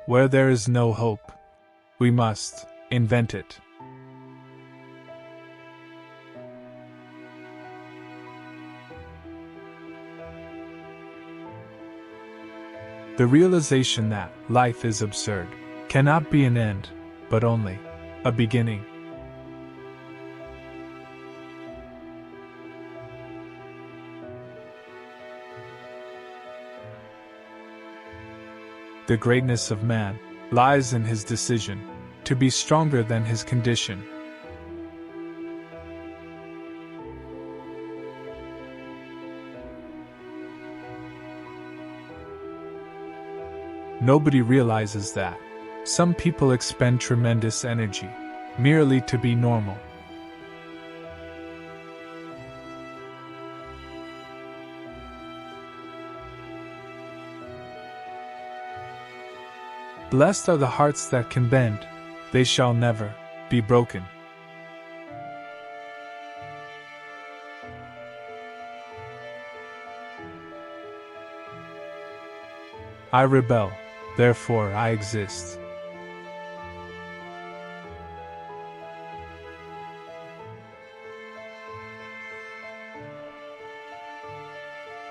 Where there is no hope, we must invent it. The realization that life is absurd cannot be an end, but only a beginning. The greatness of man lies in his decision to be stronger than his condition. Nobody realizes that some people expend tremendous energy merely to be normal. Blessed are the hearts that can bend, they shall never be broken. I rebel, therefore I exist.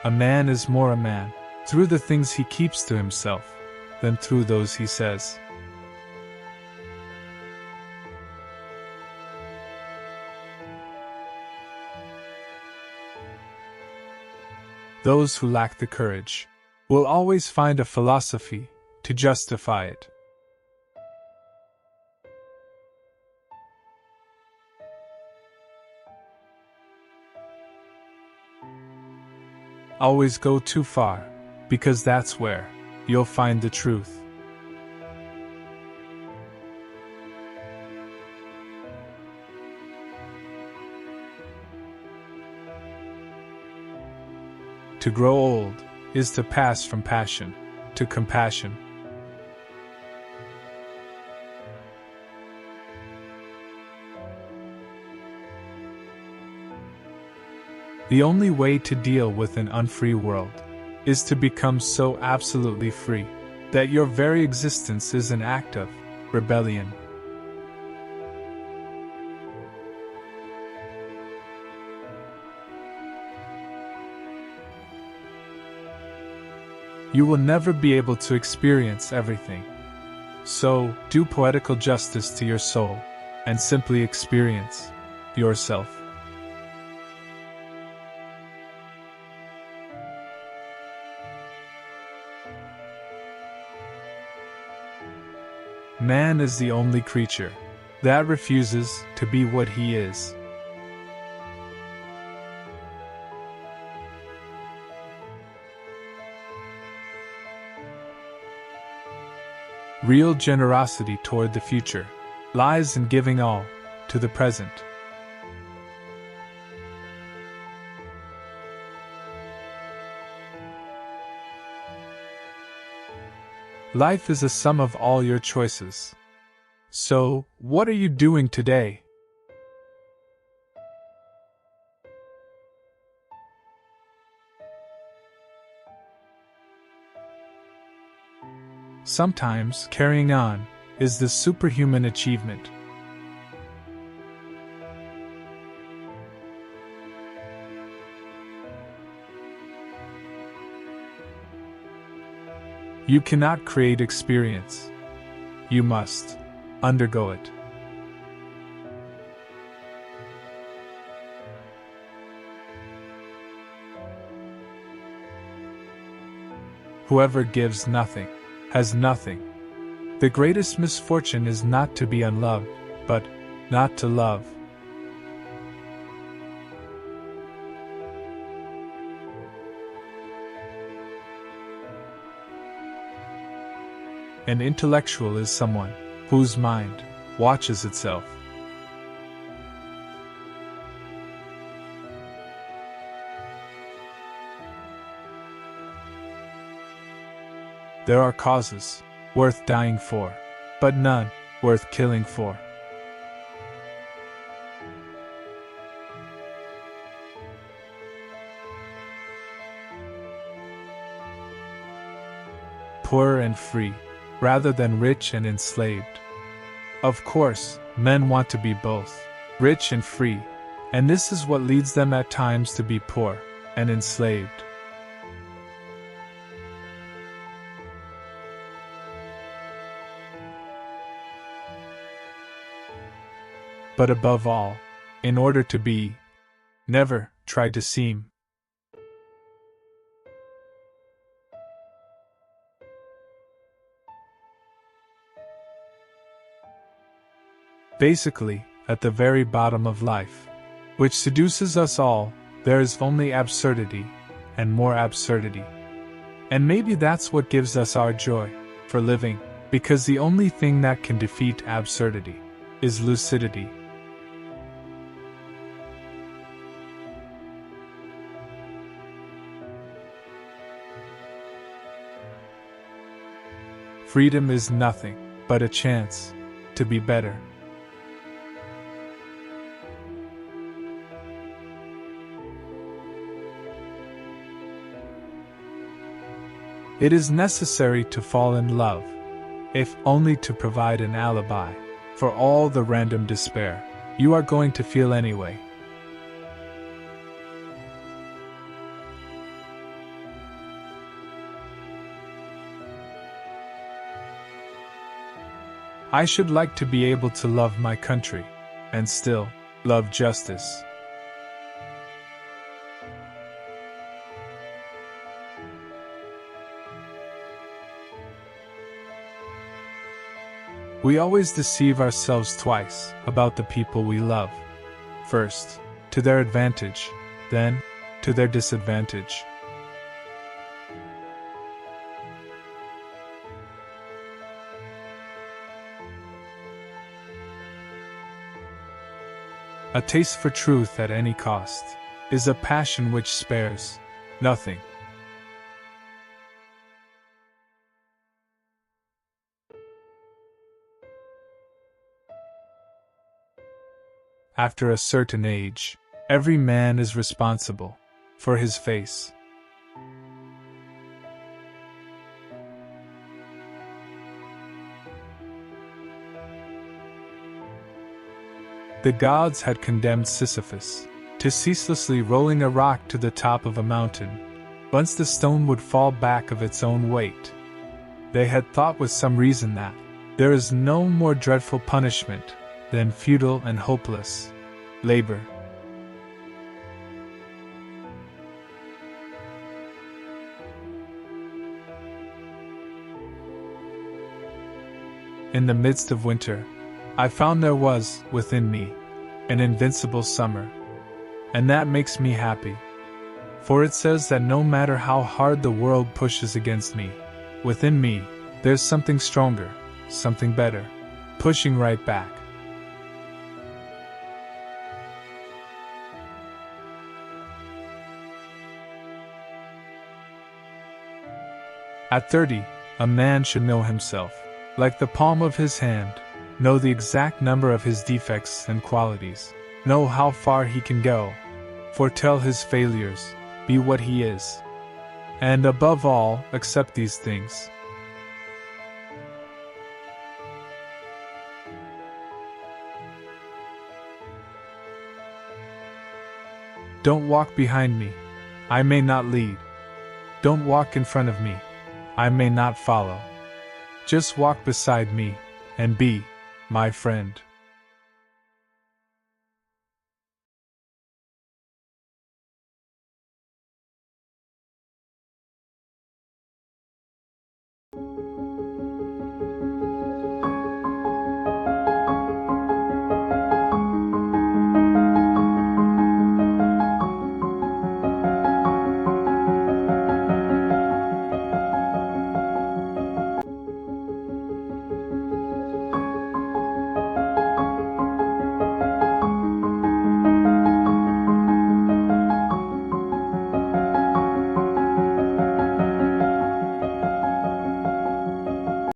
A man is more a man through the things he keeps to himself than through those he says. Those who lack the courage will always find a philosophy to justify it. Always go too far, because that's where you'll find the truth. To grow old is to pass from passion to compassion. The only way to deal with an unfree world is to become so absolutely free that your very existence is an act of rebellion. You will never be able to experience everything. So, do poetical justice to your soul and simply experience yourself. Man is the only creature that refuses to be what he is. Real generosity toward the future lies in giving all to the present. Life is a sum of all your choices. So, what are you doing today? Sometimes, carrying on is the superhuman achievement. You cannot create experience. You must undergo it. Whoever gives nothing has nothing. The greatest misfortune is not to be unloved, but not to love. An intellectual is someone whose mind watches itself. There are causes worth dying for, but none worth killing for. Poor and free rather than rich and enslaved. Of course, men want to be both rich and free, and this is what leads them at times to be poor and enslaved. But above all, in order to be, never try to seem. Basically, at the very bottom of life, which seduces us all, there is only absurdity, and more absurdity. And maybe that's what gives us our joy for living, because the only thing that can defeat absurdity is lucidity. Freedom is nothing but a chance to be better. It is necessary to fall in love, if only to provide an alibi for all the random despair you are going to feel anyway. I should like to be able to love my country, and still love justice. We always deceive ourselves twice about the people we love. First, to their advantage, then, to their disadvantage. A taste for truth at any cost is a passion which spares nothing. After a certain age, every man is responsible for his face. The gods had condemned Sisyphus to ceaselessly rolling a rock to the top of a mountain, whence the stone would fall back of its own weight. They had thought with some reason that there is no more dreadful punishment than futile and hopeless labor. In the midst of winter, I found there was, within me, an invincible summer, and that makes me happy. For it says that no matter how hard the world pushes against me, within me, there's something stronger, something better, pushing right back. At 30, a man should know himself, like the palm of his hand, know the exact number of his defects and qualities, know how far he can go, foretell his failures, be what he is, and above all, accept these things. Don't walk behind me, I may not lead. Don't walk in front of me, I may not follow. Just walk beside me, and be my friend.